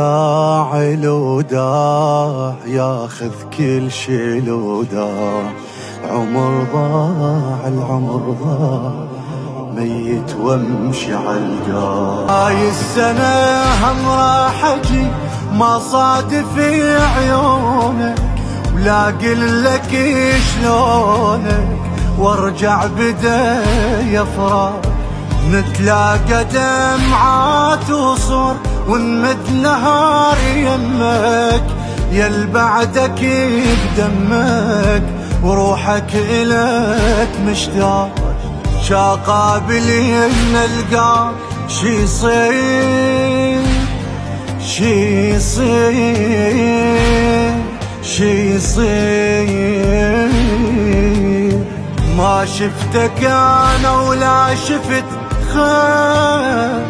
فاعل وداع ياخذ كل شي لوداع، عمر ضاع العمر ضاع ميت وامشي عالقاع. هاي السنة هم راح اجي ما صادف عيونك، ولا قلك شلونك وارجع بدا يفراق. نتلاقى دمعات وصور ونمد نهار يمك، يل بعدك بدمك وروحك إلك مشتاق. شاقابلي نلقاك شي يصير شي يصير شي يصير، ما شفتك انا ولا شفت خير